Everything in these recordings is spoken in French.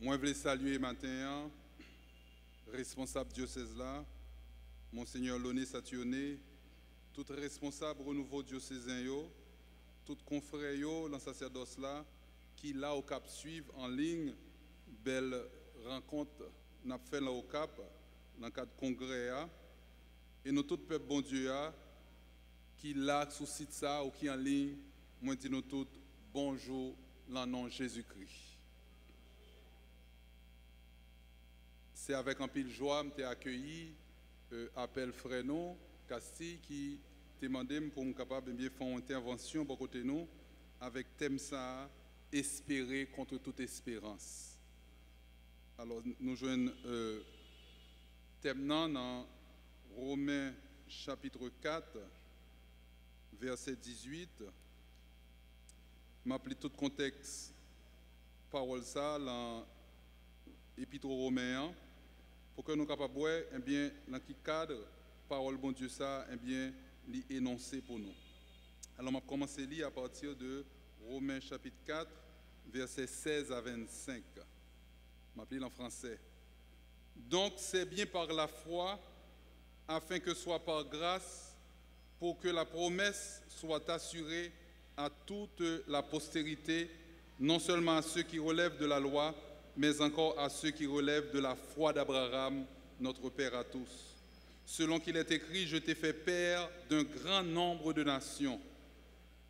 Moi, je voulais saluer matin, responsable diocèse là, Monseigneur Loné Sationné, tout responsable renouveau diocésain, tout confrère dans sacerdoce là, qui là au Cap suivent en ligne, belle rencontre, n'a fait là au Cap, dans le cadre de congrès, et nous tout peuple bon Dieu, qui là sous site ça ou qui en ligne, moi dis nous tous bonjour dans le nom de Jésus-Christ. C'est avec un pile joie que j'ai accueilli appel Frénon Castille qui t'a demandé pour nous capable de faire une intervention pour côté nous avec thème ça espérer contre toute espérance. Alors nous joignons thème dans Romains chapitre 4 verset 18. M'appeler tout contexte parole ça dans l'épître aux Romains pour que nous capables voir eh bien dans quel cadre parole bon Dieu ça eh bien l'énoncer pour nous. Alors on va commencer à partir de Romains chapitre 4 versets 16 à 25. M'appeler en français. Donc c'est bien par la foi afin que soit par grâce pour que la promesse soit assurée à toute la postérité, non seulement à ceux qui relèvent de la loi, mais encore à ceux qui relèvent de la foi d'Abraham, notre Père à tous. Selon qu'il est écrit, je t'ai fait père d'un grand nombre de nations.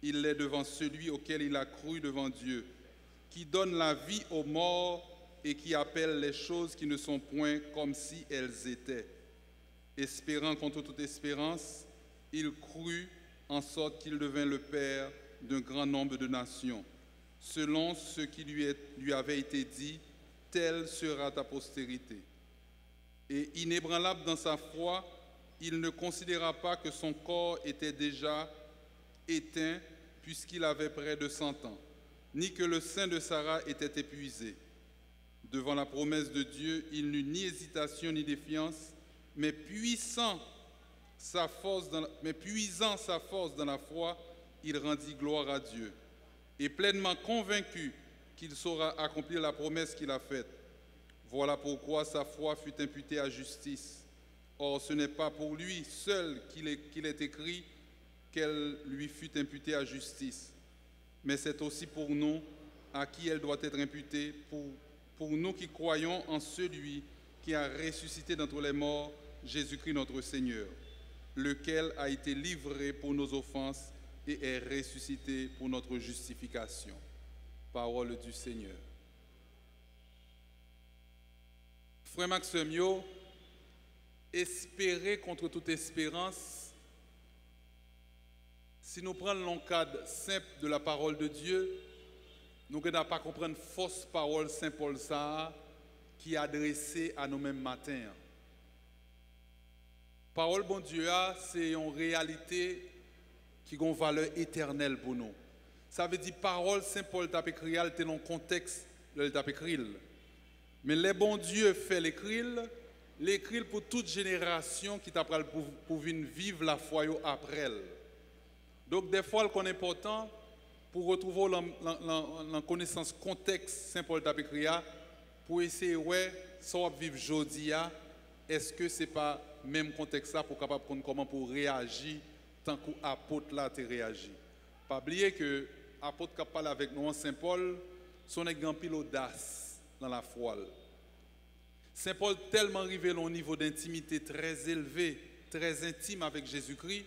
Il l'est devant celui auquel il a cru devant Dieu, qui donne la vie aux morts et qui appelle les choses qui ne sont point comme si elles étaient. Espérant contre toute espérance, il crut en sorte qu'il devint le père d'un grand nombre de nations. Selon ce qui lui avait été dit, telle sera ta postérité. Et inébranlable dans sa foi, il ne considéra pas que son corps était déjà éteint puisqu'il avait près de 100 ans, ni que le sein de Sarah était épuisé. Devant la promesse de Dieu, il n'eut ni hésitation ni défiance, mais puisant sa force dans la foi, il rendit gloire à Dieu. Et pleinement convaincu qu'il saura accomplir la promesse qu'il a faite. Voilà pourquoi sa foi fut imputée à justice. Or, ce n'est pas pour lui seul qu'il est écrit qu'elle lui fut imputée à justice, mais c'est aussi pour nous à qui elle doit être imputée, pour nous qui croyons en celui qui a ressuscité d'entre les morts, Jésus-Christ notre Seigneur, lequel a été livré pour nos offenses et est ressuscité pour notre justification. Parole du Seigneur. Frère Maxime, espérer contre toute espérance, si nous prenons le cadre simple de la parole de Dieu, nous ne pouvons pas comprendre fausse parole Saint Paul ça qui est adressée à nous-mêmes matin. Parole bon Dieu, c'est une réalité qui a une valeur éternelle pour nous. Ça veut dire parole Saint Paul t'a écrit, elle est dans le contexte de t'a écrit. Mais le bon Dieu fait l'écrit pour toute génération qui t'a pour venir vivre la foi après elle. Donc des fois, c'est important pour retrouver la connaissance contexte Saint Paul t'a écrit pour essayer ça va vivre aujourd'hui. Est-ce que c'est pas même contexte ça pour capable prendre comment pour réagir tant que l'apôtre là a réagi. Pas oublier que l'apôtre qui parle avec nous, Saint Paul, son exemple l'audace dans la foi. Saint Paul tellement arrivé à un niveau d'intimité très élevé, très intime avec Jésus-Christ,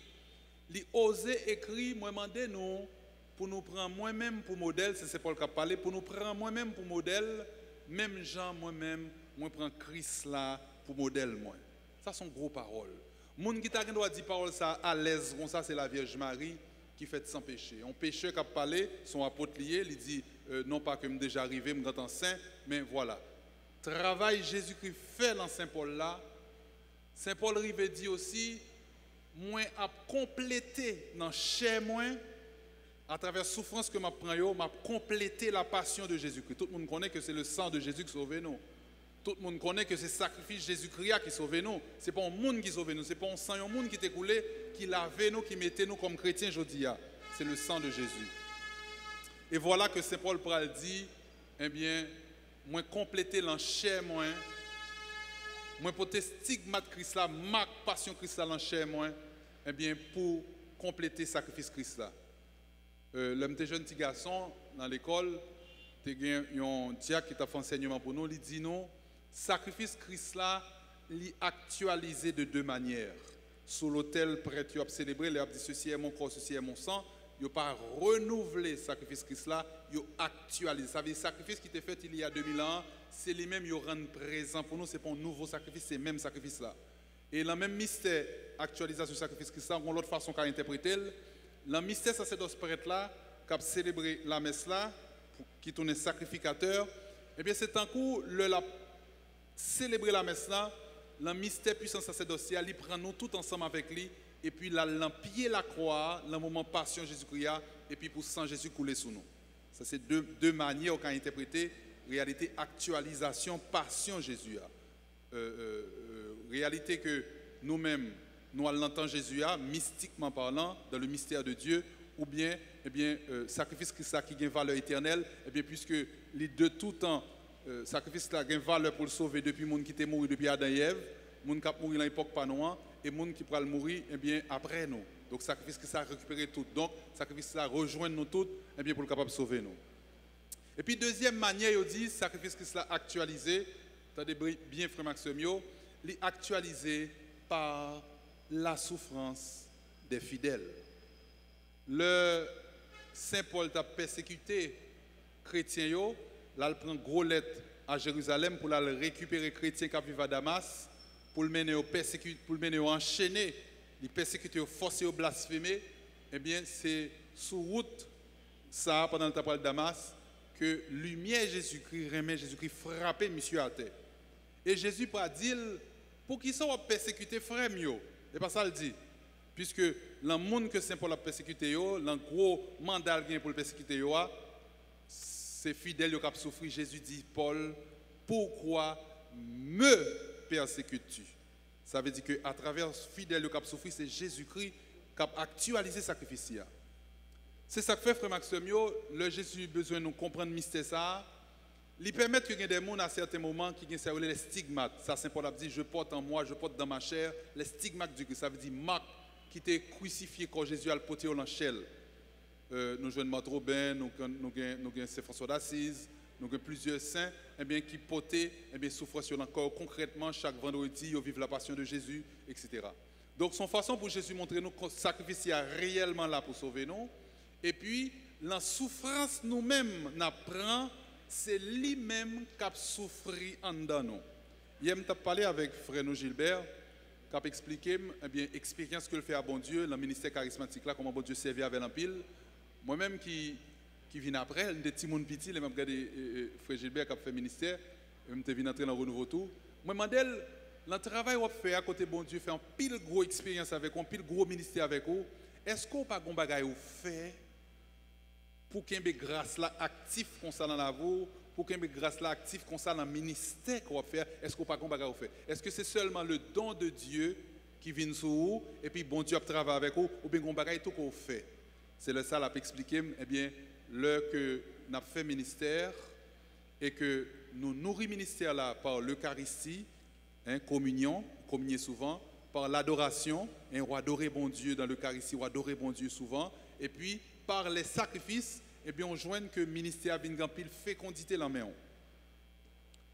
il osait écrire, moi demander nous pour nous prendre moi-même pour modèle, c'est Saint Paul qui a parlé, pour nous prendre moi-même pour modèle, même Jean moi-même, moi prends Christ là pour modèle moi. Ça sont gros paroles. Moun qui t'a doit dire parole ça à l'aise comme ça, c'est la Vierge Marie qui fait sans péché. Un pécheur qui a parlé, son apôtre lié, il dit non pas que je déjà arrivé, je suis saint, mais voilà. Travail Jésus-Christ fait dans Saint Paul là. Saint Paul rive dit aussi moi a complété dans chair moi à travers souffrance que m'a prend m'a complété la passion de Jésus-Christ. Tout le monde connaît que c'est le sang de Jésus qui sauve nous. Tout le monde connaît que c'est le sacrifice de Jésus-Christ qui sauve nous. Ce n'est pas un monde qui sauve nous, ce n'est pas un sang, un monde qui t'est coulé, qui lavait nous, qui mettait nous comme chrétiens aujourd'hui. C'est le sang de Jésus. Et voilà que Saint Paul pral dit, eh bien, moi compléter l'enchère moi porter stigmate Christ là, marque passion Christ là l'enchère moi, eh bien pour compléter sacrifice Christ là. L'homme était jeune petit garçon dans l'école, il y a un diacre qui t'a fait enseignement pour nous, il dit non, sacrifice Christ là, il actualisé de deux manières. Sous l'autel prêtre, il a célébré, il a dit ceci est mon corps, ceci est mon sang. Il n'a pas renouvelé le sacrifice Christ là, il a actualisé. Ça veut dire le sacrifice qui était fait il y a 2000 ans, c'est lui-même qui rend présent pour nous, ce n'est pas un nouveau sacrifice, c'est le même sacrifice là. Et le même mystère, actualisation du sacrifice Christ là, on a l'autre façon qu'à interpréter. Le mystère sacerdoce prêtre là, qui a célébré la messe là, qui tourne sacrificateur, eh bien c'est un coup, le célébrer la messe là, le mystère puissant sacerdocial, il prend nous tout ensemble avec lui, et puis l'empier la croix, le moment passion Jésus-Christ, et puis pour sang Jésus couler sous nous. Ça c'est deux manières qu'on a interprété, réalité actualisation, passion Jésus. Réalité que nous-mêmes, nous l'entendons Jésus, mystiquement parlant, dans le mystère de Dieu, ou bien, eh bien sacrifice Christ qui a une valeur éternelle, eh bien puisque les deux tout temps, sacrifice qui a une valeur pour le sauver depuis le monde qui était mort depuis Adam et Ève, le monde qui a mouru dans l'époque Panoan, et le monde qui pourra le mourir eh bien, après nous. Donc sacrifice qui a récupéré tout. Donc sacrifice qui a rejoint nous tous eh bien, pour le capable de sauver nous. Et puis deuxième manière, il dit sacrifice qui a actualisé, attendez bien frère Maxime, il est actualisé par la souffrance des fidèles. Le Saint Paul a persécuté chrétiens, là il prend gros lettre à Jérusalem pour récupérer les chrétiens qui vivent à Damas, pour le mener au persécuter, pour le mener au enchaîner, les persécuter, forcer au blasphémer. Eh bien, c'est sous route, ça, pendant le temps de Damas, que lumière Jésus-Christ, remet Jésus-Christ frapper monsieur à terre. Et Jésus a dit, pour qui sont persécutés, frère mio, et pas ça le dit. Puisque le monde que Saint Paul a persécuté, le gros mandat pour le persécuter, c'est fidèle qui a souffert. Jésus dit, Paul, pourquoi me persécutes-tu? Ça veut dire qu'à travers fidèle qui a souffert, c'est Jésus-Christ qui a actualisé le sacrifice. C'est ça que fait, frère Maxime, le Jésus a besoin de nous comprendre le mystère ça. Il permet que des gens à certains moments qui ont les stigmates. Ça, Saint Paul a dit, je porte en moi, je porte dans ma chair les stigmates du Christ. Ça veut dire marque qui était crucifié quand Jésus a le porté au l'enchelle. Nous jouons Marthe Robin, nous avons Saint François d'Assise, nous avons plusieurs saints eh bien, qui portaient souffrent sur l'encore concrètement chaque vendredi, ils vivent la passion de Jésus, etc. Donc, son façon pour Jésus montrer nous que le sacrifice est réellement là pour sauver nous. Et puis, la souffrance nous-mêmes n'apprend, c'est lui-même qui a souffert en dedans nous. Hier, je parlé avec frère Gilbert, qui a expliqué l'expérience qu'il fait à bon Dieu, le ministère charismatique là, comment bon Dieu servait avec l'empile. Moi-même qui viens après, des petits monde petit, les même regardé frère Gilbert qui a fait ministère, je viens entrer dans le renouveau tout. Moi je me demande le travail qu'on fait à côté bon Dieu, fait un pile gros expérience avec vous, un pile gros ministère avec vous. Est-ce qu'on pas gon bagay ou fait pour qu'il y ait grâce là actif comme ça dans la vie, pour qu'il y ait grâce là actif comme ça dans le ministère qu'on va faire? Est-ce qu'on pas gon bagay ou fait? Est-ce que c'est seulement le don de Dieu qui vient sur vous et puis bon Dieu travaille avec vous, ou bien gon bagay tout qu'on fait? C'est le ça l'a expliqué, eh bien, le que nous avons fait ministère et que nous nourrissons ministère là par l'Eucharistie, communion, communier souvent, par l'adoration, on va adorer bon Dieu dans l'Eucharistie, on va adorer bon Dieu souvent, et puis par les sacrifices, eh bien, on joint que le ministère vient gagner pile fécondité dans la main.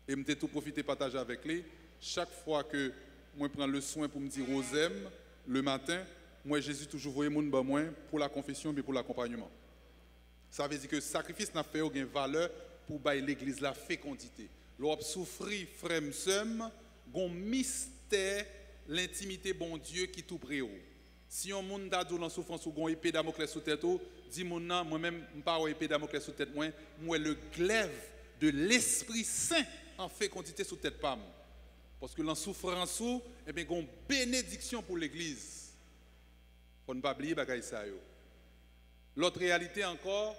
Et je tout profiter partager avec lui. Chaque fois que moi prends le soin pour me dire aux aime le matin, moi Jésus toujours voyé mon ba moi pour la confession mais pour l'accompagnement. Ça veut dire que le sacrifice n'a fait aucune valeur pour bailler l'église la fécondité. L'on souffrir frère m'sem, gon mystère l'intimité bon Dieu qui tout près. Si on monde da dans souffrance ou gon épée Damoclès sous tête, dis mon nan moi-même pas épée Damoclès sous tête moi le glaive de l'Esprit Saint en fécondité sous tête pam. Parce que l'en souffrance ou eh bien gon bénédiction pour l'église. Faut ne pas oublier bagay ça yo. L'autre réalité encore,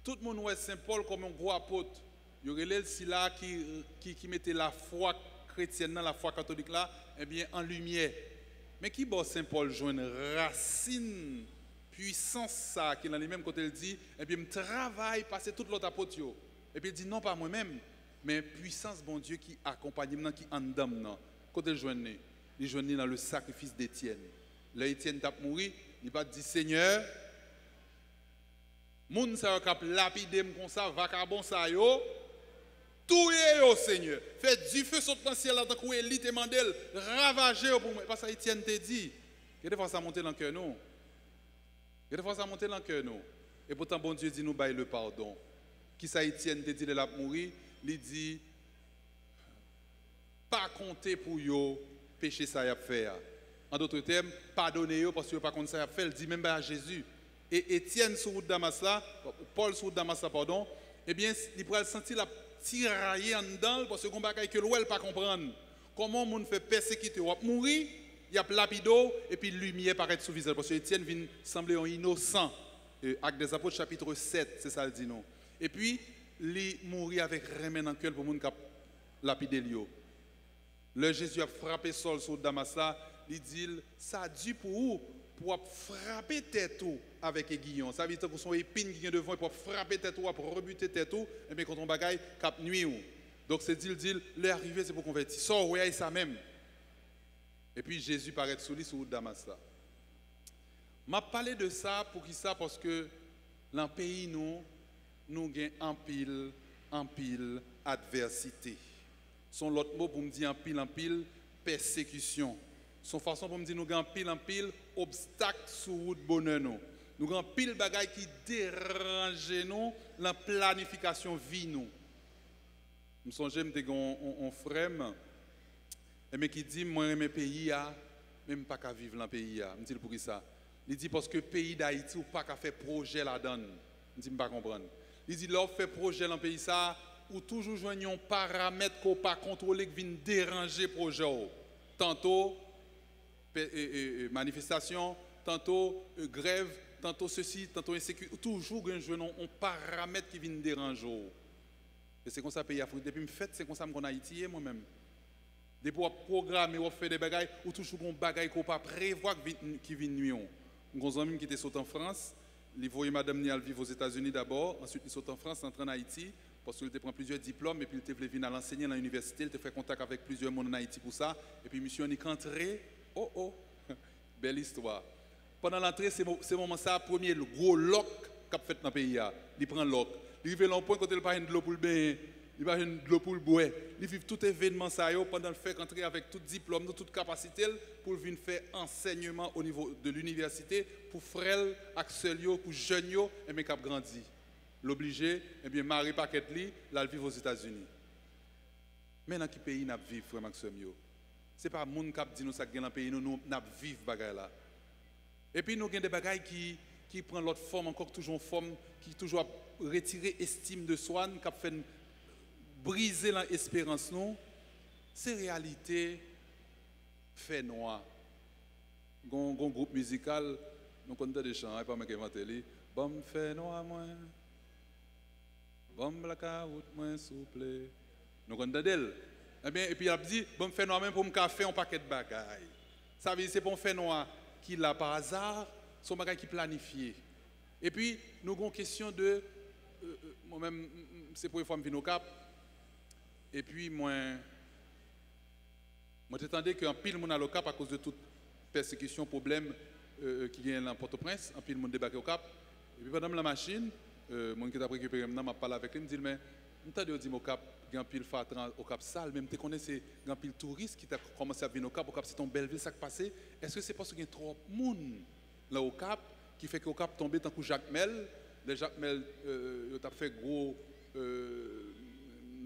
tout le monde voit Saint Paul comme un gros apôtre. Il y aurait là qui mettait la foi chrétienne, la foi catholique là, eh bien en lumière. Mais qui bon Saint Paul joue une racine, puissance ça, qui dans les mêmes côté il dit, eh bien je travaille passer tout l'autre apôtre. Et puis il dit non pas moi-même, mais puissance bon Dieu qui accompagne maintenant, qui en dame. Quand il joignait dans le sacrifice d'Étienne. Là, Étienne t'a mouru, il va dire Seigneur, moun sa kap lapide comme ça, vacabon sa yo, touye yo Seigneur. Fait du feu sur le ciel là tant que élite et mandel, ravager pour moi. Parce que Étienne te dit, il y a des fois ça monte dans le cœur nous. Il y a des fois ça monte dans le cœur nous. Et pourtant bon Dieu dit nous baille le pardon. Qui ça Étienne te dit de la mourir, il dit pas compter pour yo péché ça y a fait. En d'autres termes, pardonnez yo parce que pas compter ça y a fait, il dit même à Jésus. Et Étienne sur route Damas là, Paul sur route Damas là, pardon, eh bien, il pourrait sentir la tirailler en dedans parce que qu'on bagaille que l'ouel pas comprendre. Comment on fait persécuter ou mourir, il y a lapido et puis lumière paraît sous visage parce que Étienne vient sembler un innocent. Acte des Apôtres chapitre 7, c'est ça le dit non. Et puis il mourir avec remède en cœur pour moun cap lapider lui. Le Jésus a frappé Saul sur Damas là, il dit ça a dû pour frapper tête avec aiguillon. Ça veut dire que son épine qui vient devant pour frapper tête ou pour rebuter tête et bien quand on bagaille cap nuit. Donc c'est dit l'arrivée c'est pour convertir. Sort ouais ça même. Et puis Jésus paraît sous lui sur Damas là. M'a parlé de ça pour qui ça parce que dans le pays nous avons en pile adversité. Son l'autre mot pour me dire en pile persécution. Son façon pour me dire nous avons en pile obstacle sur route bonheur nous. Nous avons pile bagaille qui dérange nous la planification vie nous. Je songe me un frère mais qui dit moi mes pays a même pas qu'à vivre dans le pays a. Me dit pour qui ça? Il dit parce que le pays d'Haïti ou pas qu'à faire projet là-dedans. Je ne pas comprendre. Il dit là fait projet dans le pays ça ou toujours joignons paramètres qu'on pas contrôler qui viennent déranger projet. Tantôt manifestation, tantôt grève, tantôt ceci, tantôt insécurité, toujours un paramètre qui vient déranger. Et c'est comme ça pays Afrique depuis me fait c'est comme ça qu'on Haïti moi-même. Depuis on programmer on fait des bagailles ou toujours un bagaille qu'on pas prévoir qui vient nuire. Mon ami qui était sauté en France, il voyait madame Nial vivre aux États-Unis d'abord, ensuite il saute en France, entré en Haïti parce qu'il prend plusieurs diplômes et puis il voulait venir à l'enseigner dans l'université, il a fait contact avec plusieurs monde en Haïti pour ça et puis monsieur on est rentré. Oh, belle histoire. Pendant l'entrée, c'est moment ça, premier le gros lock qu'a fait dans le pays. Il prend lock. Il arrive à un point quand il n'a pas de l'eau pour le bain, il n'a pas de l'eau pour le boire. Il vit tout événement ça pendant le fait rentrer avec tout diplôme, toute capacité pour venir faire enseignement au niveau de l'université pour frères, axelio, pour jeunes et mes cap grandi. L'obligé, eh bien Marie Paquet li, là vivre aux États-Unis. Mais dans quel pays n'a vivre frère Maxime yo? C'est pas moun k'ap di nous ça dans le pays nous n'a vivre bagay là. Et puis nous avons des bagailles qui prend l'autre forme encore toujours forme qui toujours retirer estime de soi, qui fait briser l'espérance nous. C'est réalité fait noir. Gon groupe musical nous connaissons des chants pas moi qui inventé li. Bon fait noir moi. Bon blackout moi souple. Nous connaissons d'elle. Eh bien, et puis il a dit, bon, me fait noir même pour me faire un paquet de bagailles. Ça veut dire c'est pour faire noir qui l'a par hasard, son bagage qui planifié. Et puis, nous avons une question de, moi-même, c'est pour une fois que je viens au Cap. Et puis, moi j'attendais qu'un pile monde à au Cap à cause de toute persécution, problème qui vient dans Port-au-Prince, un pile monde débarqué au Cap. Et puis, pendant la machine, mon qui t'a récupéré maintenant, m'a parlé avec lui, me dit, mais, je dit au Cap, il y a un pile fatran au Cap Sal, même tu connais c'est un pile touriste qui t'a commencé à venir au Cap c'est ton belle ville ça qui passé. Est-ce que c'est parce qu'il y a trop de monde là au Cap qui fait qu'au Cap tomber tant que Jacques Mel, le Jacques Mel t'a fait gros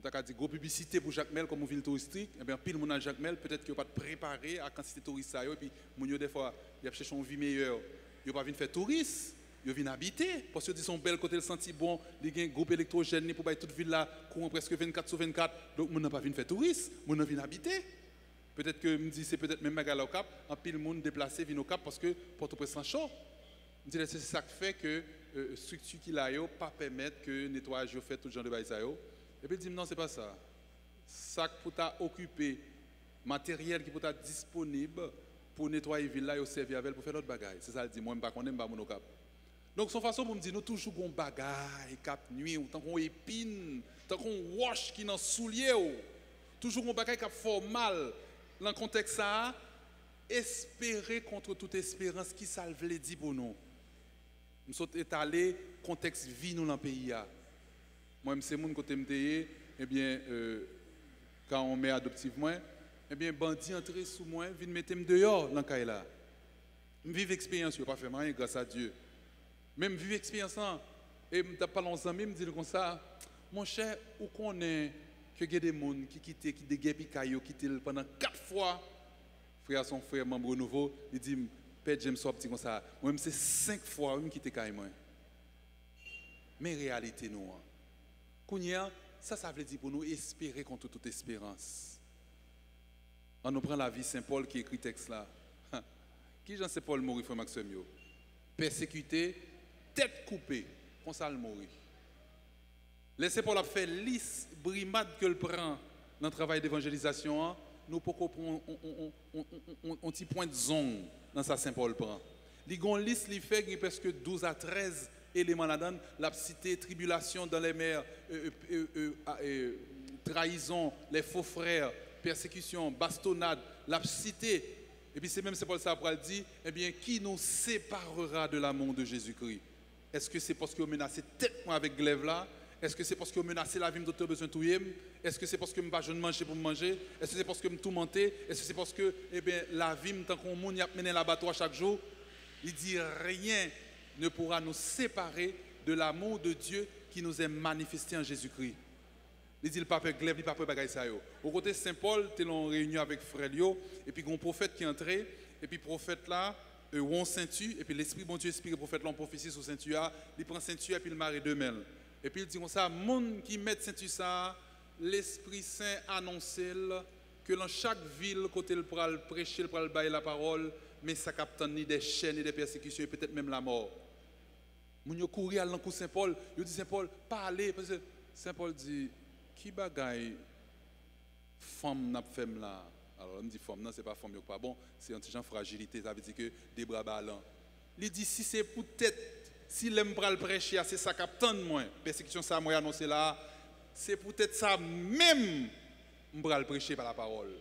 t'as dit gros publicité pour Jacques Mel comme une ville touristique, et bien pile monde à Jacques Mel peut-être qu'il pas préparé à quantité touriste ça et puis mon des fois il a cherché une vie meilleure, il pas venir faire touriste. Ils viennent habiter, parce que ils sont belles côté le senti bon, il y a un groupe électrogène pour toute ville là, courant presque 24/24, donc on n'a pas venir faire touriste, on vient habiter. Peut-être que me dit c'est peut-être même Magal au Cap, un pile monde déplacé vient au Cap parce que Port-au-Prince chaud. Je dis c'est ça qui fait que structure qu'il a yo pas permettre que nettoyage yo fait tout genre de bail ça yo. Et puis il dit non, c'est pas ça. Ça pour ta occuper matériel qui pour ta disponible pour nettoyer ville là yo servir avec pour faire d'autres bagages. C'est ça il dit moi pas connais pas mon au Cap. Donc, son façon pour me dire, nous toujours qu'on bagaille, cap nuit, ou tant qu'on épine, tant qu'on wash qui dans soulier, toujours qu'on bagaille cap formal. Dans le contexte ça, espérer contre toute espérance qui ça veut dire pour nous. Nous sommes étalés contexte vie nous dans le pays. Moi, c'est mon côté m'teye, eh bien, quand on met adoptivement, eh bien, bandit entré sous moi, vient mettre dehors dans le cas là. Je vive expérience, je pas fait rien grâce à Dieu. Même vivre expérience là, et je parle aux amis, me dit comme ça, mon cher, où qu'on est que il y a des gens qui quittent, qui déguerpent Caillou, qui quittent pendant 4 fois. Frère, son frère, membre nouveau, il dit, Père James sorti comme ça. Moi-même, c'est 5 fois que je quitte Caillou. Mais réalité, nous, Kounia, ça veut dire pour nous espérer contre toute espérance. On nous prend la vie Saint Paul qui écrit texte là. Qui Jean Saint Paul mourit, frère Maxime? Persécuté, tête coupée, qu'on ça le mourir. Laissez Paul a fait lisse, brimade que le prend dans le travail d'évangélisation. Nous pouvons prendre un petit point de zone dans ça Saint Paul prend. Les liste, il fait presque 12 à 13 éléments là-dedans. La cité, tribulation dans les mers, trahison, les faux frères, persécution, bastonnade, la cité. Et puis c'est même Saint Paul ça après dit, eh bien, qui nous séparera de l'amour de Jésus-Christ? Est-ce que c'est parce que vous menacez tête avec glaive là? Est-ce que c'est parce que vous menacez la vie de d'autres besoin de tout? Est-ce que c'est parce que je ne pas manger pour manger? Est-ce que c'est parce que je tout mentais? Est-ce que c'est parce que eh bien, la vie, tant qu'on monde y a mené l'abattoir chaque jour? Il dit rien ne pourra nous séparer de l'amour de Dieu qui nous est manifesté en Jésus-Christ. Il dit le pape glaive, le pape bagaille ça yo. Au côté Saint Paul, tu es en réunion avec frère Lio et puis un prophète qui est entré et puis prophète là on ceinture et puis l'esprit bon Dieu inspire prophète là en prophétie sur ceinture, il prend ceinture et puis il marie deux mains. Et puis il dit comme ça, monde qui met ceinture ça, l'Esprit Saint annonce que dans chaque ville côté le pral prêcher, le pral bailler la parole, mais ça capte ni des chaînes ni des persécutions et peut-être même la mort. Moun yo courir à l'encoup Saint Paul, yo dit Saint Paul, parlez parce que Saint Paul dit qui bagaille femme n'a femme là. Alors on me dit femme non, c'est pas femme yo pas bon, c'est un petit genre fragilité, ça veut dire que des bras ballants. Il dit si c'est peut-être si l'aime pral prêcher, c'est ça capte moi, persécution ça moi annoncé là, c'est peut-être ça même m'pral prêcher par la parole.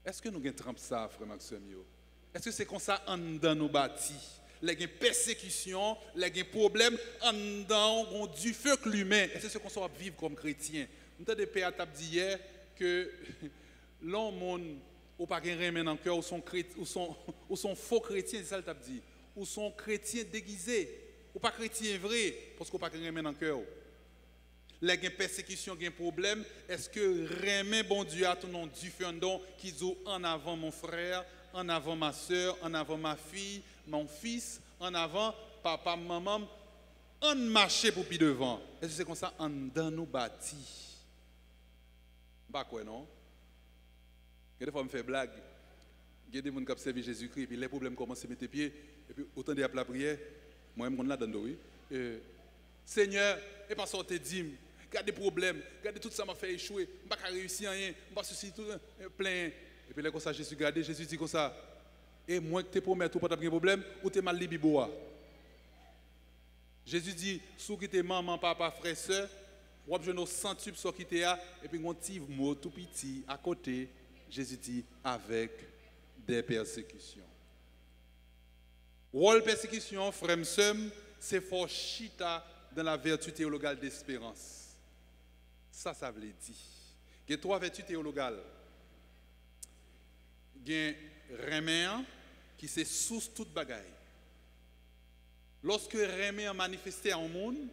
Est-ce que nous avons trempe ça frère Maxime yo? Est-ce que c'est comme ça en dedans nous bâti? Les persécutions, les problèmes en dedans du feu que l'humain. Est-ce que c'est qu'on soit vivre comme chrétien? Nous avons des pères qui dit hier que l'homme ou pas rien dans le cœur ou sont faux chrétiens, c'est ça le dit. Ou sont chrétiens déguisés, ou pas chrétiens vrais parce qu'on pas rien dans le cœur. Les persécutions, les problèmes, est-ce que remet bon Dieu à ton nom du feu qui dit en avant mon frère, en avant ma soeur, en avant ma fille, mon fils, en avant papa, maman, on marche pour plus devant. Est-ce que c'est comme ça en dans nous bâti? Pas quoi non? Des fois me fait blague. Il y a des gens qui ont servi Jésus-Christ et puis les problèmes commencent à mettre les pieds et puis autant de la prière, moi je me là dedans oui. Seigneur, et pas sortir dîme. Regarde des problèmes, regarde tout ça m'a fait échouer, je n'ai pas réussi à rien, je n'ai pas souci tout plein. Et puis là comme ça Jésus regardé, Jésus dit comme ça. Et moi que tu promets tout pas de problème ou tu es mal libre. Jésus dit sous qui t'es maman, papa, frère, soeur, ou je nos centuple sur qui t'es et puis un petit mot tout petit à côté, Jésus dit avec des persécutions. Rôle persécution, frère Sem, c'est fort chita dans la vertu théologale d'espérance. Ça veut dire. Il y a 3 vertus théologales. Il y a reméen qui c'est sous toute bagaille. Lorsque reméen manifesté en monde,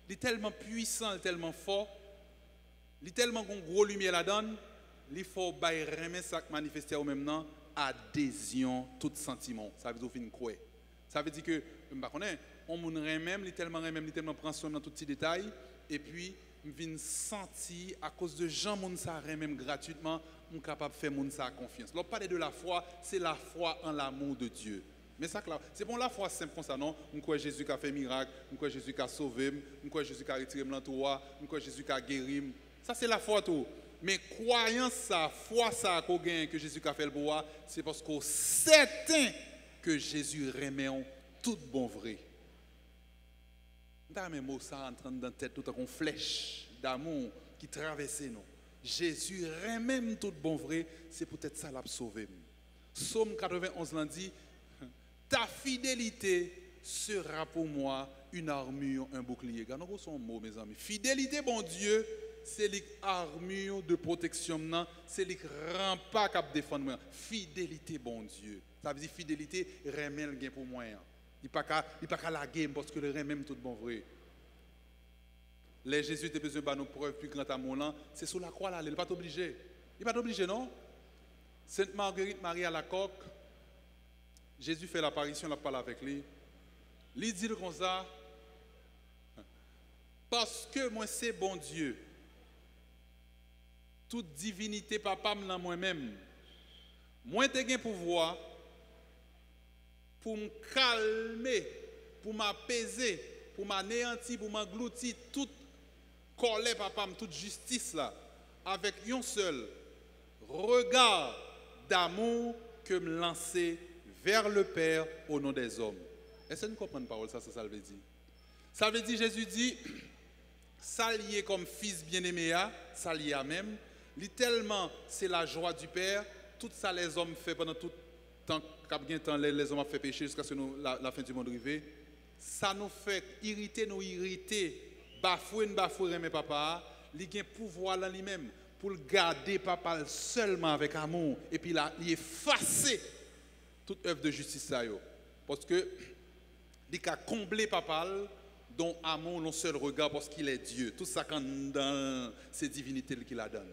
il est tellement puissant, il est tellement fort, il est tellement gros lumière là-dedans, il faut bailler reméen ça manifesté au même temps, adhésion, tout sentiment. Ça veut dire fin quoi. Ça veut dire que on moun reméen, il est tellement prend soin dans tout petit détail et puis je viens sentir à cause de gens moun ça reméen gratuitement, on capable de faire moun ça confiance. Lorsque parler de la foi, c'est la foi en l'amour de Dieu. Mais ça, c'est bon la foi simple comme ça, non? Je crois que Jésus a fait miracle, je crois que Jésus a sauvé, je crois que Jésus a retiré l'entourage, je crois que Jésus a guéri. Ça, c'est la foi tout. Mais croyance ça, foi ça qu'on gagne que Jésus a fait le bois, c'est parce qu'on certain que Jésus remet tout bon vrai. Nous avons un mot ça entrant dans la tête tout en flèche d'amour qui traverse nous. Jésus, même tout bon vrai, c'est peut-être ça l'a sauvé. Psaume 91 l'a dit, ta fidélité sera pour moi une armure, un bouclier. Regardez son mot, mes amis. Fidélité, bon Dieu, c'est l'armure de protection, c'est le rempart qui défend. Fidélité, bon Dieu. Ça veut dire fidélité, remet le gain pour moi. Il n'y a pas qu'à la game parce que le remet tout bon vrai. Les Jésus a besoin de nos preuves plus grand amour là, c'est sur la croix là, il n'est pas obligé. Il n'est pas obligé, non? Sainte Marguerite Marie à la coque, Jésus fait l'apparition, il parle avec lui. Il dit comme ça, parce que moi c'est bon Dieu, toute divinité papa dans moi-même, moi j'ai un pouvoir pour me calmer, pour m'apaiser, pour m'anéantir, pour m'engloutir toute colère papa, toute justice là, avec un seul regard d'amour que me lancer vers le Père au nom des hommes. Est-ce que vous comprenez la parole, ça veut dire? Ça veut dire, Jésus dit, ça lié comme fils bien-aimé, ça lié à même, tellement c'est la joie du Père, tout ça les hommes font pendant tout temps, les hommes ont fait pécher jusqu'à ce que la fin du monde arrive. Ça nous fait irriter, bafouer, mais papa, il a un pouvoir dans lui-même pour garder papa seulement avec amour et puis là, il effacer toute œuvre de justice là, parce que il a comblé papa dont amour non seul regard parce qu'il est Dieu, tout ça dans ces divinités qu'il a donné.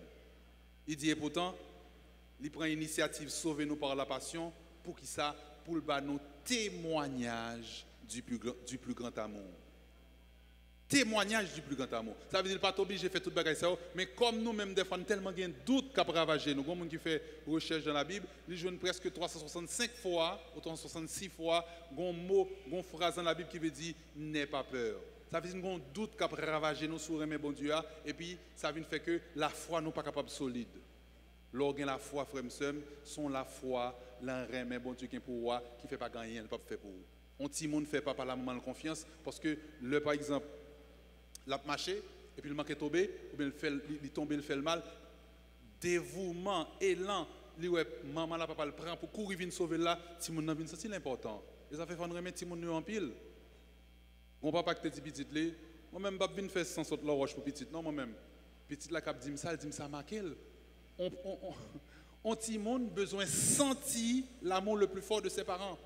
Il dit et pourtant il prend l'initiative sauver nous par la passion pour qui ça pour le nous témoignage du plus grand amour. Témoignage du plus grand amour. Ça veut dire pas obligé de faire tout bagage ça, mais comme nous-mêmes des fois tellement de doutes qu'a ravager nous, comme monde qui fait recherche dans la Bible, ils jouent presque 365 fois, ou 366 fois, un mot, une phrase dans la Bible qui veut dire n'aie pas peur. Ça veut dire qu'on doute qu'a ravager nous sur aimer bon Dieu et puis ça veut faire que la foi nous pas capable solide. Lorsqu'on la foi frère sœur, sont la foi, l'aimer bon Dieu qui est pour moi, qui fait pas gagner, elle pas faire pour vous. On petit monde fait pas par la maman de confiance parce que le par exemple l'a marché et puis il manque de tomber ou bien il tombe il fait le mal, dévouement, élan, lui ouais maman là papa le prend pour courir venir sauver là, si mon n'a venir ça c'est l'important. Et ça fait faire remettre si mon en pile. Mon papa qui te dit petit là, moi même pas venir faire sans sorte la roche pour petit non moi même. Petit là cap dit ça marqué. On petit monde besoin sentir l'amour le plus fort de ses parents.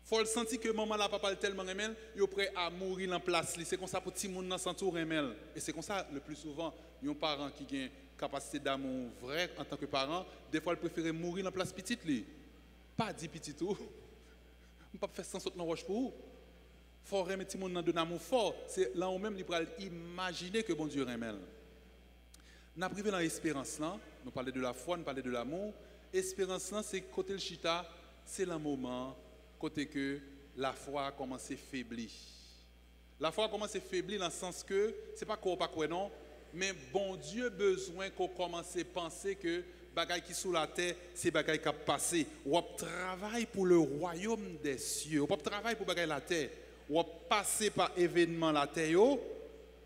Faut le sentir que maman là papa tellement remel, il est prêt à mourir en place. C'est comme ça pour petit monde dans sentir remel. Et c'est comme ça le plus souvent, un parent qui a une capacité d'amour vrai en tant que parent, des fois il préfère mourir en place petite li. Pas dit petit tout. On pas faire sans sauter dans roche pour vous. Faut remettre petit monde dans de l'amour fort, c'est là où même il peut imaginer que bon Dieu remel. N'a privé dans l'espérance là, nous parlons de la foi, nous parlons de l'amour. Espérance là c'est côté le chita, c'est le moment côté que la foi commence à faiblir. La foi commence à faiblir dans le sens que, c'est pas qu'on pas quoi non, mais bon Dieu besoin qu'on commence à penser que bagaille qui sous la terre, c'est bagaille qui a passé. Ou travaille pour le royaume des cieux. Ou travaille pour bagaille la terre. Ou passer par événement la terre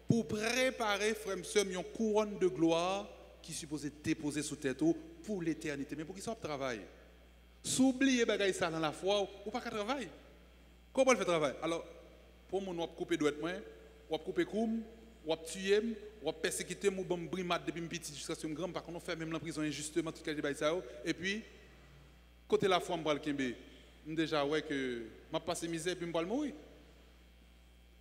pour préparer frère monsieur une couronne de gloire qui est supposée déposer sous tête pour l'éternité. Mais pour qui ça travaille? S'oublier bagaille ça dans la foi ou pas qu'à travailler. Comment elle fait travail? Alors pour mon on couper doit moins, on couper coum, on tuer, on persécuter mon bon brimade depuis petit jusqu'à ce grand par contre on fait même la prison injustement tout cas de ça et puis côté la foi m'bral kembe déjà ouais que m'a passé misère puis m'bral mourir.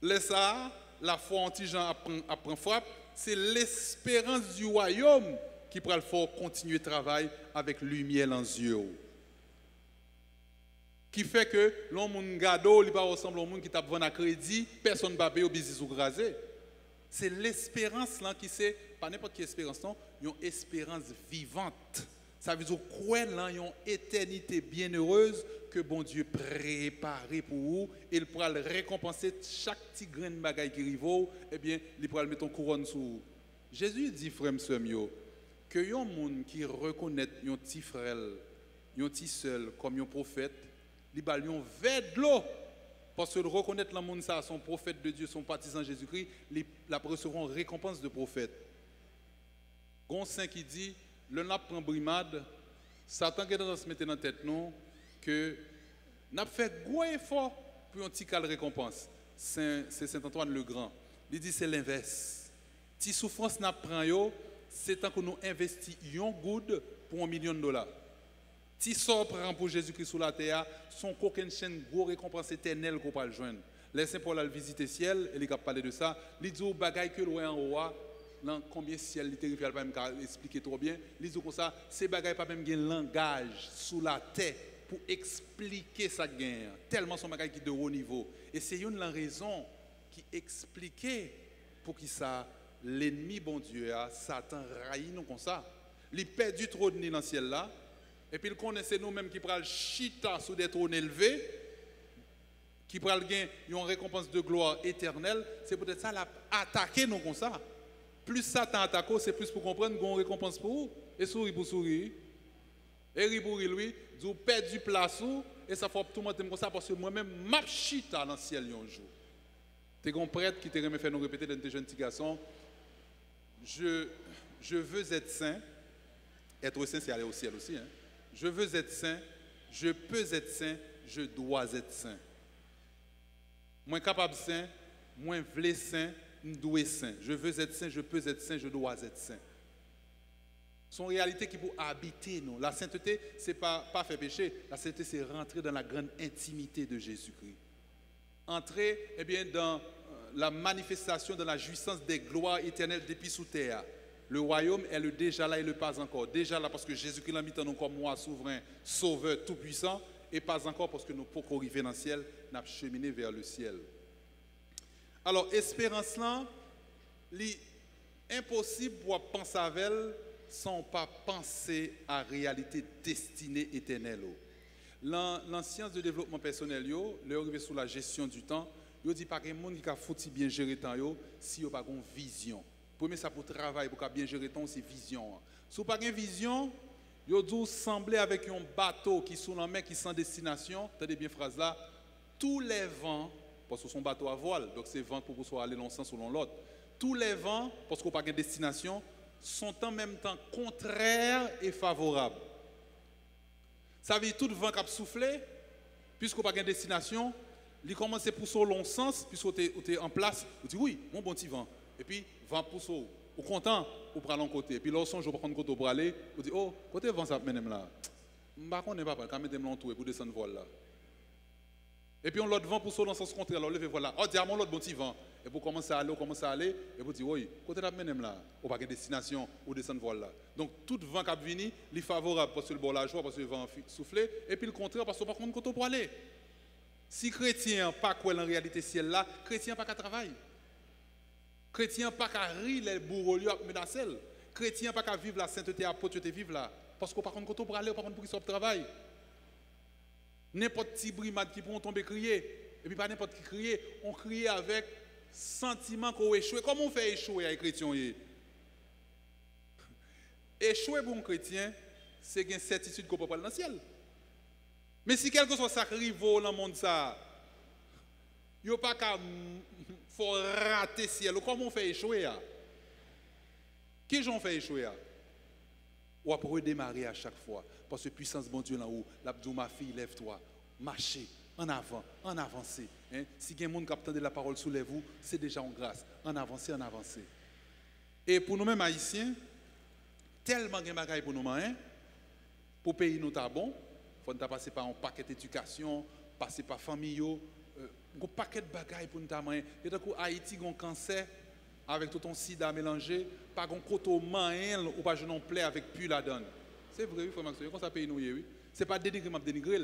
Laisse ça la foi anti-Jean apprend frappe, c'est l'espérance du royaume qui pourra le faire continuer le travail avec lumière dans les yeux. Qui fait que l'homme gado, il pas ressemble au monde qui t'a vendu à crédit, personne ne va payer au business ou graser. C'est l'espérance là qui c'est pas n'importe quelle espérance non, une espérance vivante. Ça veut dire quoi là une éternité bienheureuse que bon Dieu préparé pour vous et il pourra le récompenser chaque petit grain de bagaille qui arrive et bien il pourra le mettre en couronne sur vous. Jésus dit frère monsieur que yon monde qui reconnaît yon petit frère, yon petit seul comme yon prophète, li bal yon verre de l'eau Parce que reconnaître le monde, ça, son prophète de Dieu, son partisan Jésus-Christ, la recevront récompense de prophète. Gon saint qui dit, le n'a prend brimade, Satan qui est dans se mettre dans la tête, non, que n'a fait gros effort pour un petit cal récompense. C'est Saint-Antoine le Grand. Il dit c'est l'inverse. Si souffrance n'a prend yo, c'est tant que nous investissons good pour $1 million. Si sort prend pour Jésus-Christ sous la terre, son coquin chaîne gros récompense éternelle qu'on va le joindre. Les saints Paul a visité le ciel, et il a parlé de ça. Il dit au bagaille que loin en haut, dans combien ciel il terrifié, il pas expliquer trop bien. Il dit comme ça, ces bagailles pas même un langage sous la terre pour expliquer sa guerre. Tellement son bagaille qui est de haut niveau. Et c'est une raison qui expliquait pour qui ça l'ennemi bon Dieu a Satan raï nous comme ça. Il perd du trône dans le ciel là. Et puis il connaissait nous-mêmes qui pral chita sous des trônes élevés, qui pral gagner une récompense de gloire éternelle. C'est peut-être ça l'a attaqué nous comme ça. Plus Satan attaque, c'est plus pour comprendre qu'on récompense pour vous. Et souris pour sourire. Et ri pour lui, vous perdez du place et ça fait tout le monde comme ça parce que moi-même m'a chita dans le ciel un jour. T'es un prêtre qui t'a remis faire nous répéter dans tes jeunes petits garçons. Je veux être saint. Être saint, c'est aller au ciel aussi. Hein. Je veux être saint, je peux être saint, je dois être saint. Moins capable saint, moins vle saint, dois saint. Je veux être saint, je peux être saint, je dois être saint. Son réalité qui pour habiter nous. La sainteté, c'est pas faire péché. La sainteté, c'est rentrer dans la grande intimité de Jésus-Christ. Entrer dans la manifestation de la jouissance des gloires éternelles depuis sous terre. Le royaume est le déjà là et le pas encore. Déjà là parce que Jésus-Christ l'a mis en nous comme moi, souverain, sauveur, tout-puissant, et pas encore parce que nous pouvons arriver dans le ciel, nous avons cheminé vers le ciel. Alors, espérance là, impossible pour penser à elle sans pas penser à la réalité destinée éternelle. Dans science de développement personnel, le arrivé sous la gestion du temps, il dit pas qu'il y a monde qui a foutu bien gérer le temps si il n'y a pas une vision. Premier, ça pour travailler, pour bien gérer ton, c'est vision. Si vous n'avez pas de vision, vous devez sembler avec un bateau qui est sous la mer, qui est sans destination. Tenez bien phrase là. Tous les vents, parce que son bateau à voile, donc c'est vent pour que vous soyez aller dans un sens ou dans l'autre. Tous les vents, parce qu'on n'a pas de destination, sont en même temps contraires et favorables. Ça veut dire tout vent qui a soufflé, puisqu'on n'a pas de destination, il commence à pousser au long sens, puisqu'on est en place, vous dites oui, mon bon petit vent. Et puis, vent pousse au content, ou pour aller côté. Et puis, lorsqu'on joue pour prendre côté pour aller, vous dites, oh, côté vent ça mène là. Je ne sais pas, quand même, l'entour pour descendre vol là. Et puis, on l'autre vent pousse dans le sens contraire, alors levez voilà. Oh, diamant, l'autre bon petit vent. Et vous commencez à aller, et vous dites, oui, côté là mène là, ou pas de destination, ou descendre vol là. Donc, tout vent qui a venu, il est favorable parce que le bon la joie, parce que le vent soufflé, et puis le contraire, parce que par contre, côté pour aller. Si chrétien pas quoi en réalité ciel là, chrétien pas qu'à travailler. Chrétien pas qu'à rire les bourreaux menacés. Chrétien pas qu'à vivre la sainteté à pote vivre là. Parce qu'on par contre quand on pour aller, on par contre pour qu'il soit travail. N'importe qui brimade qui pourront tomber crier. Et puis pas n'importe qui crier, on crie avec sentiment qu'on échoue. Comment on fait échouer avec les chrétiens? Échouer pour un chrétien, c'est une certitude qu'on peut pas aller dans le ciel. Mais si quelque chose s'arrive dans le monde ça, il n'y a pas qu'à faut rater le ciel. Comment on fait échouer? Qui j'en fait échouer? Ou après redémarrer à chaque fois. Parce que puissance bon Dieu là haut, l'abdou ma fille, lève-toi, marchez, en avant, en avancez. Hein? Si quelqu'un qui a de la parole soulève-vous, c'est déjà en grâce. En avancez, en avancez. Et pour nous-mêmes haïtiens, tellement de bagailles pour nous, hein? Pour payer nous ta bon, il faut passer par un paquet d'éducation, passer par famille, un paquet de bagailles pour nous ta main. Et d'un coup, Haïti a un cancer avec tout ton sida mélangé, pas un coteau main ou pas je non plaît avec plus la donne. C'est vrai, frère Maxime, comment ça paye nous, oui? C'est pas dénigrer, mais dénigrer.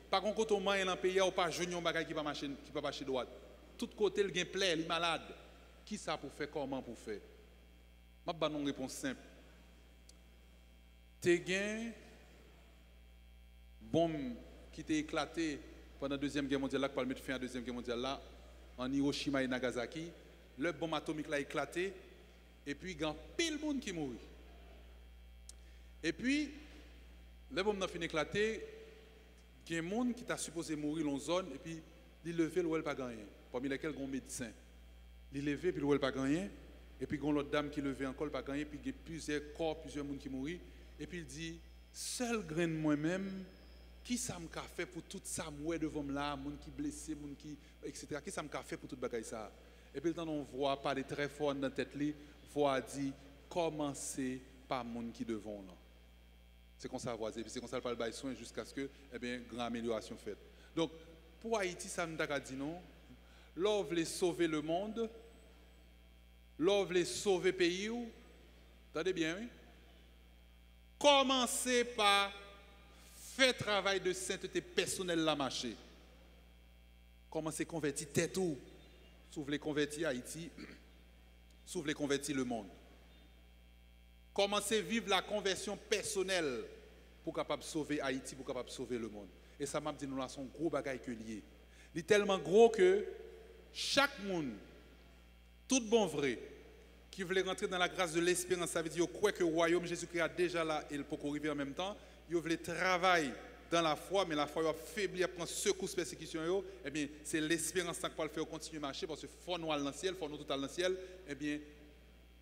Pas un coteau main dans le pays ou pas je non bagaille qui va marcher droite. Tout côté, il y a plaît, il est malade. Qui ça pour faire, comment pour faire? Je vais une réponse simple. Tu as bombe qui t'a éclaté pendant la Deuxième Guerre mondiale, qui permet de faire la Deuxième Guerre mondiale là, en Hiroshima et Nagasaki. Le bombe atomique l'a éclaté, et puis il y a pile de monde qui mourit. Et puis, le bombe n'a fini d'éclater, il y a des gens qui t'a supposé mourir dans une zone, et puis il levé, il pas gagné. Parmi lesquels un médecin. Il levé, puis il pas gagné. Et puis il y a l'autre dame qui levait encore, il pas gagné. Puis il y a plusieurs corps, plusieurs personnes qui mourent. Et puis il dit, seul grain de moi-même, qui ça m'a fait pour tout ça, moi devant là, moun qui blessé, moun qui, etc. Qui ça m'a fait pour tout bagaille ça? Et puis on voit parler très fort dans la tête, voix dit, commencez par moun qui devant là. C'est comme ça, et puis c'est comme ça, le parle soin jusqu'à ce que, eh bien, grande amélioration faite. Donc, pour Haïti, ça nous a dit non. L'on veut sauver le monde, l'on veut sauver le pays. Attendez bien, oui? Commencez par faire travail de sainteté personnelle la marché. Commencez à convertir tête ou. Si vous voulez convertir Haïti, si vous voulez convertir le monde. Commencez à vivre la conversion personnelle pour capable sauver Haïti, pour capable sauver le monde. Et ça m'a dit nous là son gros bagage que lié. Il est tellement gros que chaque monde, tout bon vrai, qui voulait rentrer dans la grâce de l'espérance, ça veut dire quoi que le royaume Jésus-Christ a déjà là et il peut arriver en même temps. Il voulait travailler dans la foi, mais la foi a faibli, prend secousse persécution. Eh bien, c'est l'espérance qui va le faire continuer à marcher parce que faut nous aller dans le ciel, faut nous tout aller dans le ciel. Eh bien,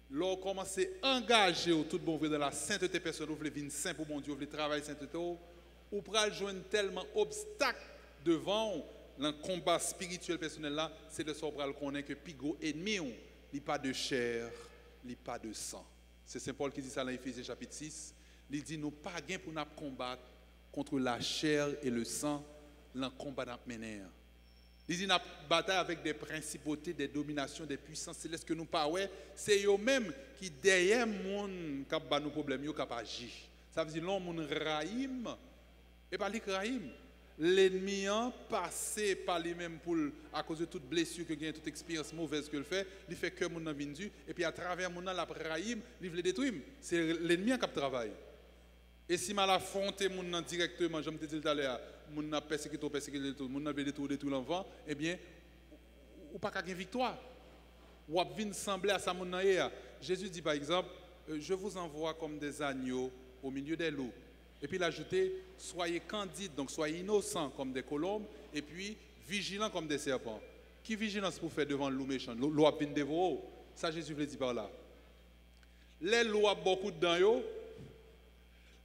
l'on commence à engager au tout bon vrai dans la sainteté personnelle, vous voulez venir saint pour mon Dieu, vous voulez travailler sainteté, ou pour joindre tellement d'obstacles devant le combat spirituel personnel là, c'est le sort pour le connaître que pigo ennemi, il n'y a pas de chair, il n'y a pas de sang. C'est Saint Paul qui dit ça dans Éphésiens chapitre 6. Il dit nous pas gain pour nous combattre contre la chair et le sang, dans le combat dans mener. Il dit, nous bataille avec des principautés, des dominations, des puissances célestes que nous pas ouais, c'est eux-mêmes qui derrière monde qui ont nos problèmes, qui ont agi. Ça veut dire l'homme raïm et pas les raïm. L'ennemi a passé par lui-même pour à cause de toute blessure que gagne, toute expérience mauvaise que le fait, il fait que mon vendu et puis à travers mon la raïm, il veut détruire. C'est l'ennemi qui travaille. Et si mal affronté mon directement, je me disais tout à l'heure, mon a persécuté, mon a détruit l'enfant, eh bien, ou pas qu'à une victoire. Ou à venir sembler à ça mon a. Jésus dit par exemple, je vous envoie comme des agneaux au milieu des loups. Et puis il a ajouté, soyez candides, donc soyez innocents comme des colombes, et puis vigilants comme des serpents. Qui vigilance pour faire devant le loup méchant? L'eau a bien dévoré. Ça Jésus veut dire par là. Les loups ont beaucoup de dents.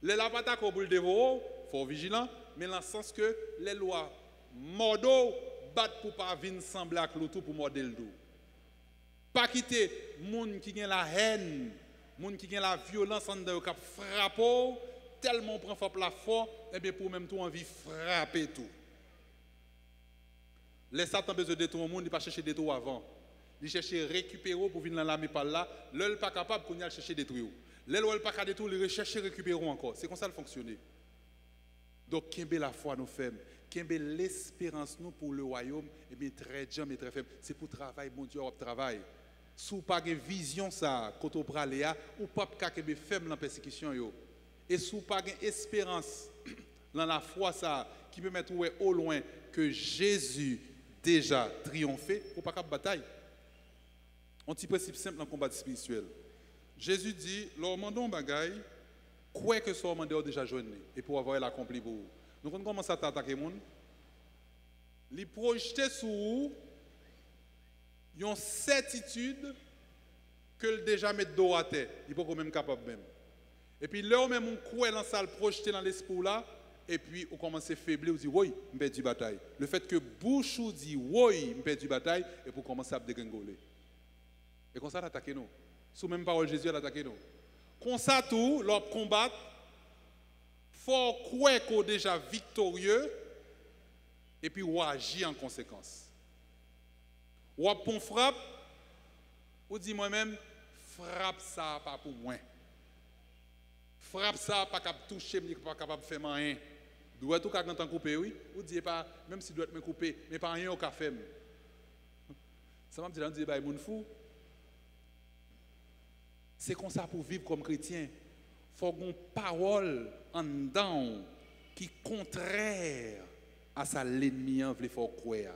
Les lapata qu'on peut dévorer, il faut être vigilant, mais dans le sens que les lois mordo battent pour pas venir sembler avec l'autre pour morder le dos. Pas quitter les gens qui ont la haine, les gens qui ont la violence en dedans, qui frappent, tellement prend fort la foi, et bien pour même tout envie frapper tout. Les Satan besoin de détruire le monde, il pas chercher détruire avant. Il cherche récupérer pour venir dans l'armée par là, l'œil pas capable qu'on y a chercher détruire. Les lois pas qu'à détruire, les rechercher récupéreront encore. C'est comme ça le fonctionner. Donc, qu'est-ce la foi nous fait? Qu'est-ce l'espérance nous pour le royaume? Eh bien, très dur mais très faible. C'est pour travail, mon Dieu, on travaille. Si vous n'avez pas de vision, ça, quand on prend Léa, ou pas de faible dans la persécution. Et si vous n'avez pas d'espérance dans la foi, ça, qui peut mettre au loin que Jésus déjà triomphé, ou pas de bataille. Un petit principe simple dans le combat spirituel. Jésus dit, leur mandons bagaille, quoi que soit mandé déjà joindre et pour avoir l'accompli pour vous. Donc on commence à attaquer les gens, les projeter sur vous, ils ont certitude que le déjà met dos à terre, ils ne sont pas même capable même. Et puis là même on croit dans ça, le projeter dans l'esprit là, et puis on commence à faiblir, on dit oui, je perds du bataille. Le fait que bouche dit oui, je perds du bataille, et pour commencer à dégringoler. Et comme ça attaquer nous. Sous même parole Jésus a attaqué nous. Comme ça tout, leur combat, faut croire qu'on est déjà victorieux et puis on agit en conséquence. Ou on frappe, ou dit moi-même, frappe ça pas pour moi. Frappe ça pas capable de toucher, pas capable de faire rien. Doit tout quand on couper oui, ou dit pas même si doit me couper, mais pas rien au café. Ça m'a dit on dit bah mon fou. C'est comme ça pour vivre comme chrétien. Il faut une parole en dedans qui est contraire à ça l'ennemi veut faire croire.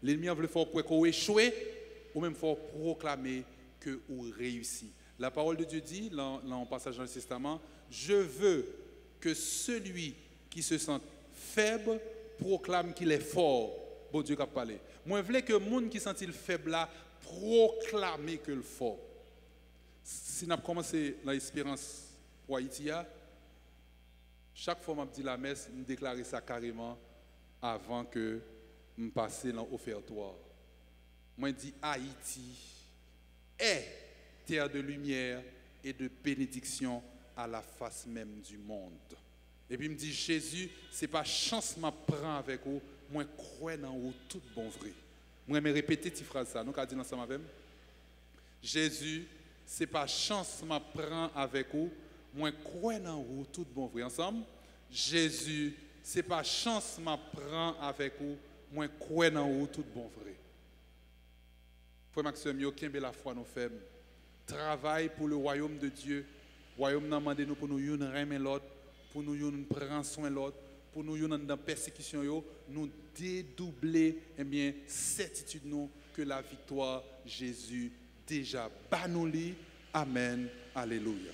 L'ennemi veut faire croire qu'on échoue ou même faut proclamer que vous réussit. La parole de Dieu dit, dans le passage dans le Testament, je veux que celui qui se sent faible proclame qu'il est fort bon Dieu qui a parlé. Moi, je veux que les gens qui sentent faible là, proclamer que le fort. Si nous avons commencé l'espérance pour Haïti, chaque fois que je dis la messe, je déclare ça carrément avant que je passe dans l'offertoire. Moi, je dis Haïti est terre de lumière et de bénédiction à la face même du monde. Et puis, il me dit Jésus, ce n'est pas chance que je prends avec vous, moi, je crois dans vous tout bon vrai. Moi, je vais répéter cette phrase. Nous allons dire ensemble avec Jésus, ce n'est pas chance que je prends avec vous, moi, je crois dans vous tout bon vrai. Ensemble, Jésus, ce n'est pas chance que je prends avec vous, moi, je crois dans vous tout bon vrai. Frère Maxime, yo kembe la foi nous faisons. Travail pour le royaume de Dieu. Le royaume n'a demandé nous pour nous aimer l'autre, pour nous prendre soin de l'autre, pour nous dans la persécution, nous dédoubler certitude nous que la victoire Jésus déjà banoli. Amen. Alléluia.